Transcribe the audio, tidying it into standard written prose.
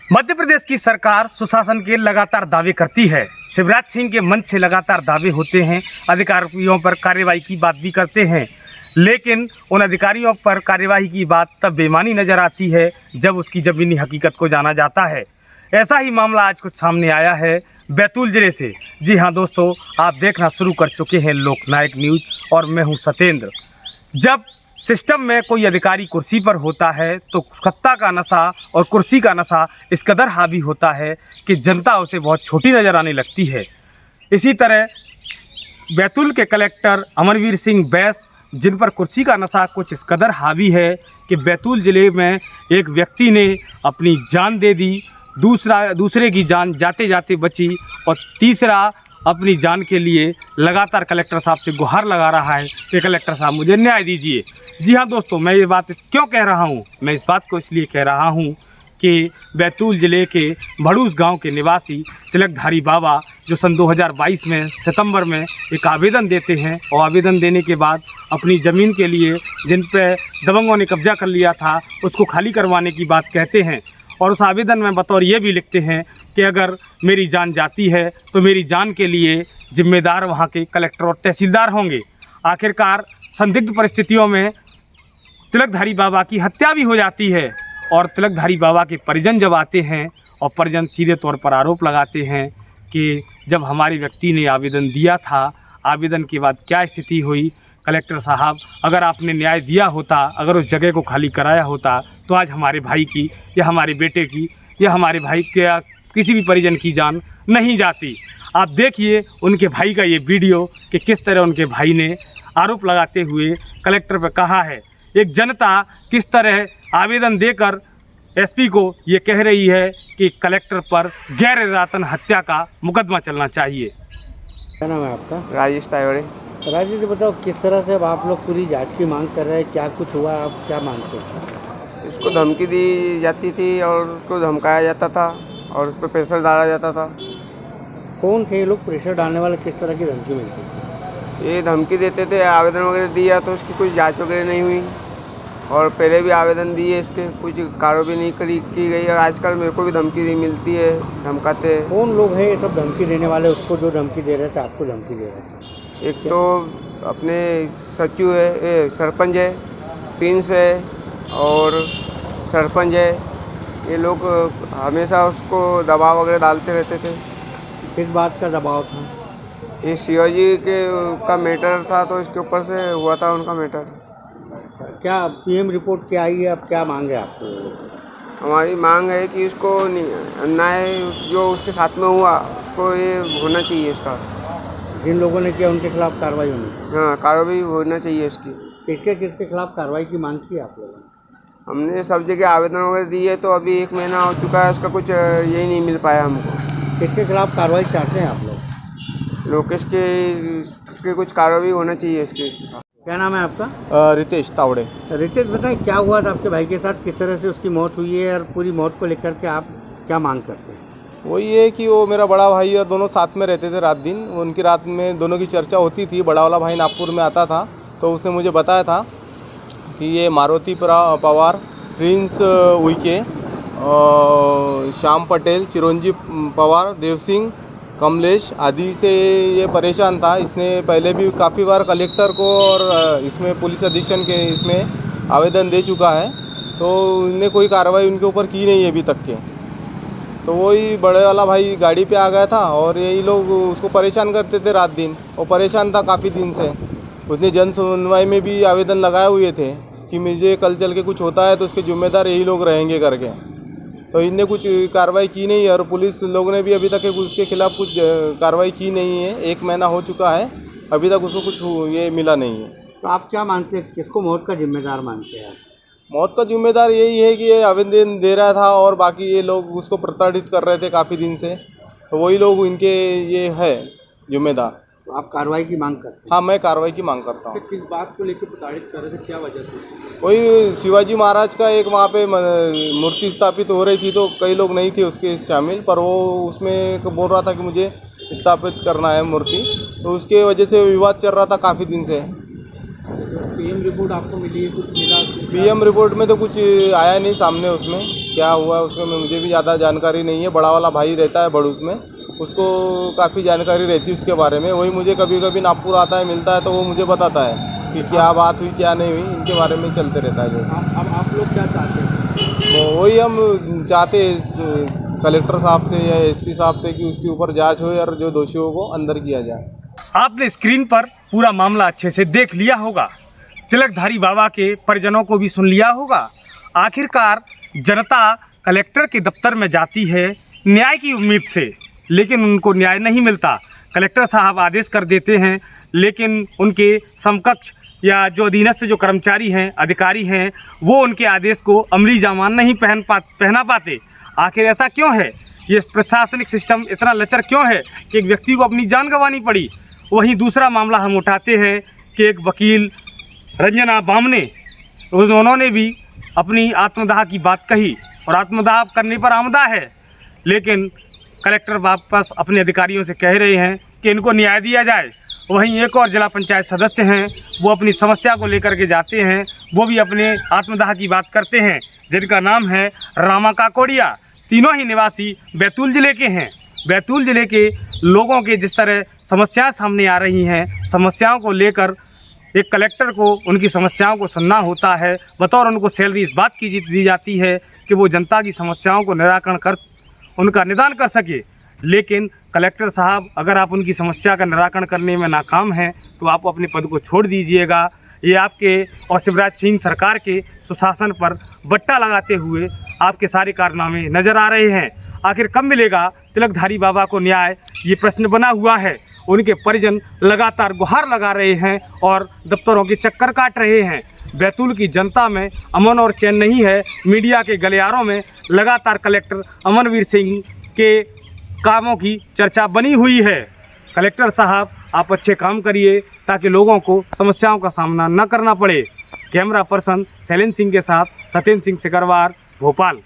मध्य प्रदेश की सरकार सुशासन के लगातार दावे करती है। शिवराज सिंह के मंच से लगातार दावे होते हैं, अधिकारियों पर कार्रवाई की बात भी करते हैं, लेकिन उन अधिकारियों पर कार्रवाई की बात तब बेमानी नज़र आती है जब उसकी ज़मीनी हकीकत को जाना जाता है। ऐसा ही मामला आज कुछ सामने आया है बैतूल ज़िले से। जी हाँ दोस्तों, आप देखना शुरू कर चुके हैं लोकनायक न्यूज़ और मैं हूँ सत्येंद्र। जब सिस्टम में कोई अधिकारी कुर्सी पर होता है तो सत्ता का नशा और कुर्सी का नशा इस कदर हावी होता है कि जनता उसे बहुत छोटी नज़र आने लगती है। इसी तरह बैतूल के कलेक्टर अमरवीर सिंह बैस, जिन पर कुर्सी का नशा कुछ इस कदर हावी है कि बैतूल ज़िले में एक व्यक्ति ने अपनी जान दे दी, दूसरे की जान जाते जाते बची और तीसरा अपनी जान के लिए लगातार कलेक्टर साहब से गुहार लगा रहा है कि कलेक्टर साहब मुझे न्याय दीजिए। जी हाँ दोस्तों, मैं ये बात क्यों कह रहा हूँ? मैं इस बात को इसलिए कह रहा हूँ कि बैतूल ज़िले के भड़ूस गांव के निवासी तिलकधारी बाबा, जो सन 2022 में सितंबर में एक आवेदन देते हैं और आवेदन देने के बाद अपनी ज़मीन के लिए जिन पर दबंगों ने कब्जा कर लिया था उसको खाली करवाने की बात कहते हैं और उस आवेदन में बतौर ये भी लिखते हैं कि अगर मेरी जान जाती है तो मेरी जान के लिए जिम्मेदार वहाँ के कलेक्टर और तहसीलदार होंगे। आखिरकार संदिग्ध परिस्थितियों में तिलकधारी बाबा की हत्या भी हो जाती है और तिलकधारी बाबा के परिजन जब आते हैं और परिजन सीधे तौर पर आरोप लगाते हैं कि जब हमारे व्यक्ति ने आवेदन दिया था, आवेदन के बाद क्या स्थिति हुई, कलेक्टर साहब अगर आपने न्याय दिया होता, अगर उस जगह को खाली कराया होता तो आज हमारे भाई की या हमारे बेटे की या हमारे भाई के या किसी भी परिजन की जान नहीं जाती। आप देखिए उनके भाई का ये वीडियो कि किस तरह उनके भाई ने आरोप लगाते हुए कलेक्टर पर कहा है। एक जनता किस तरह आवेदन देकर एसपी को ये कह रही है कि कलेक्टर पर गैर इरादतन हत्या का मुकदमा चलना चाहिए। क्या नाम है आपका? राजेश तायवड़े। राजेश जी, बताओ किस तरह से अब आप लोग पूरी जांच की मांग कर रहे हैं, क्या कुछ हुआ, आप क्या मांगते हैं? इसको धमकी दी जाती थी और उसको धमकाया जाता था और उस पर प्रेशर डाला जाता था। कौन थे ये लोग प्रेशर डालने वाले? किस तरह की धमकी मिलती थी? ये धमकी देते थे, आवेदन वगैरह दिया तो उसकी कुछ जांच वगैरह नहीं हुई और पहले भी आवेदन दिए, इसके कुछ कार्रवाई नहीं की गई और आजकल मेरे को भी धमकी मिलती है, धमकाते हैं। कौन लोग हैं ये सब धमकी देने वाले? उसको जो धमकी दे रहे थे, आपको धमकी दे रहे थे? एक तो अपने सचिव है, सरपंच है, प्रिंस है और सरपंच है। ये लोग हमेशा उसको दबाव वगैरह डालते रहते थे। किस बात का दबाव था? ये शिवाजी का मैटर था तो इसके ऊपर से हुआ था उनका मैटर। क्या पीएम रिपोर्ट क्या आई है? अब क्या मांगे आपको? हमारी मांग है कि उसको अन्याय जो उसके साथ में हुआ उसको ये होना चाहिए, इसका जिन लोगों ने किया उनके खिलाफ कार्रवाई होनी चाहिए। हाँ, कार्रवाई होना चाहिए इसकी। किसके खिलाफ कार्रवाई की मांग की आप लोगों ने? हमने सब जगह आवेदन वगैरह दिए तो अभी 1 महीना हो चुका है, उसका कुछ यही नहीं मिल पाया हमको। किसके खिलाफ कार्रवाई चाहते हैं आप लोग? लोकेश के कुछ कार्रवाई होना चाहिए इसके। क्या नाम है आपका? रितेश तावड़े। रितेश, बताएं क्या हुआ था आपके भाई के साथ, किस तरह से उसकी मौत हुई है और पूरी मौत को लेकर के आप क्या मांग करते हैं? वही है कि वो मेरा बड़ा भाई और दोनों साथ में रहते थे रात दिन। उनकी रात में दोनों की चर्चा होती थी। बड़ा वाला भाई नागपुर में आता था तो उसने मुझे बताया था कि ये मारुति पवार, प्रिंस उइके, श्याम पटेल, चिरंजीव पवार, देव सिंह, कमलेश आदि से ये परेशान था। इसने पहले भी काफ़ी बार कलेक्टर को और इसमें पुलिस अधीक्षक के इसमें आवेदन दे चुका है, तो इनने कोई कार्रवाई उनके ऊपर की नहीं है अभी तक के। तो वही बड़े वाला भाई गाड़ी पे आ गया था और यही लोग उसको परेशान करते थे रात दिन। वो परेशान था काफ़ी दिन से। उसने जन सुनवाई में भी आवेदन लगाए हुए थे कि मुझे कल चल के कुछ होता है तो उसके जिम्मेदार यही लोग रहेंगे करके। तो इनने कुछ कार्रवाई की नहीं है और पुलिस लोगों ने भी अभी तक उसके खिलाफ कुछ कार्रवाई की नहीं है। 1 महीना हो चुका है, अभी तक उसको कुछ ये मिला नहीं है। तो आप क्या मानते हैं, किसको मौत का जिम्मेदार मानते हैं? मौत का जिम्मेदार यही है कि ये आवेदन दे रहा था और बाकी ये लोग उसको प्रताड़ित कर रहे थे काफ़ी दिन से, तो वही लोग इनके ये है जिम्मेदार। तो आप कार्रवाई की मांग करते हैं? हाँ, मैं कार्रवाई की मांग करता हूँ। किस बात को लेकर प्रताड़ित कर रहे थे, क्या वजह थी? वही शिवाजी महाराज का एक वहाँ पे मूर्ति स्थापित हो रही थी तो कई लोग नहीं थे उसके शामिल, पर वो उसमें बोल रहा था कि मुझे स्थापित करना है मूर्ति, तो उसके वजह से विवाद चल रहा था काफ़ी दिन से। पीएम रिपोर्ट आपको मिली है, कुछ मिला? पीएम रिपोर्ट में तो कुछ आया नहीं सामने, उसमें क्या हुआ उसमें मुझे भी ज़्यादा जानकारी नहीं है। बड़ा वाला भाई रहता है बड़ूस में, उसको काफ़ी जानकारी रहती है उसके बारे में। वही मुझे कभी कभी नागपुर आता है, मिलता है, तो वो मुझे बताता है कि क्या बात हुई क्या नहीं हुई, इनके बारे में चलते रहता है। जो अब आप लोग क्या चाहते हैं? तो वही हम चाहते हैं कलेक्टर साहब से या एसपी साहब से कि उसके ऊपर जांच हो और जो दोषियों को अंदर किया जाए। आपने स्क्रीन पर पूरा मामला अच्छे से देख लिया होगा, तिलकधारी बाबा के परिजनों को भी सुन लिया होगा। आखिरकार जनता कलेक्टर के दफ्तर में जाती है न्याय की उम्मीद से, लेकिन उनको न्याय नहीं मिलता। कलेक्टर साहब आदेश कर देते हैं, लेकिन उनके समकक्ष या जो अधीनस्थ जो कर्मचारी हैं, अधिकारी हैं, वो उनके आदेश को अमली जामान नहीं पहना पाते। आखिर ऐसा क्यों है? ये प्रशासनिक सिस्टम इतना लचर क्यों है कि एक व्यक्ति को अपनी जान गंवानी पड़ी? वहीं दूसरा मामला हम उठाते हैं कि एक वकील रंजना बामने, उन्होंने भी अपनी आत्मदाह की बात कही और आत्मदाह करने पर आमदा है, लेकिन कलेक्टर वापस अपने अधिकारियों से कह रहे हैं कि इनको न्याय दिया जाए। वहीं एक और जिला पंचायत सदस्य हैं, वो अपनी समस्या को लेकर के जाते हैं, वो भी अपने आत्मदाह की बात करते हैं, जिनका नाम है रामा काकोड़िया। तीनों ही निवासी बैतूल ज़िले के हैं। बैतूल ज़िले के लोगों के जिस तरह समस्याएं सामने आ रही हैं, समस्याओं को लेकर एक कलेक्टर को उनकी समस्याओं को सुनना होता है। बतौर उनको सैलरी इस बात की दी जाती है कि वो जनता की समस्याओं को निराकरण कर उनका निदान कर सके। लेकिन कलेक्टर साहब, अगर आप उनकी समस्या का निराकरण करने में नाकाम हैं तो आप अपने पद को छोड़ दीजिएगा। ये आपके और शिवराज सिंह सरकार के सुशासन पर बट्टा लगाते हुए आपके सारे कारनामे नज़र आ रहे हैं। आखिर कब मिलेगा तिलकधारी बाबा को न्याय, ये प्रश्न बना हुआ है। उनके परिजन लगातार गुहार लगा रहे हैं और दफ्तरों के चक्कर काट रहे हैं। बैतूल की जनता में अमन और चैन नहीं है। मीडिया के गलियारों में लगातार कलेक्टर अमनवीर सिंह के कामों की चर्चा बनी हुई है। कलेक्टर साहब, आप अच्छे काम करिए ताकि लोगों को समस्याओं का सामना न करना पड़े। कैमरा पर्सन शैलेंद्र सिंह के साथ सत्येंद्र सिंह सिकरवार, भोपाल।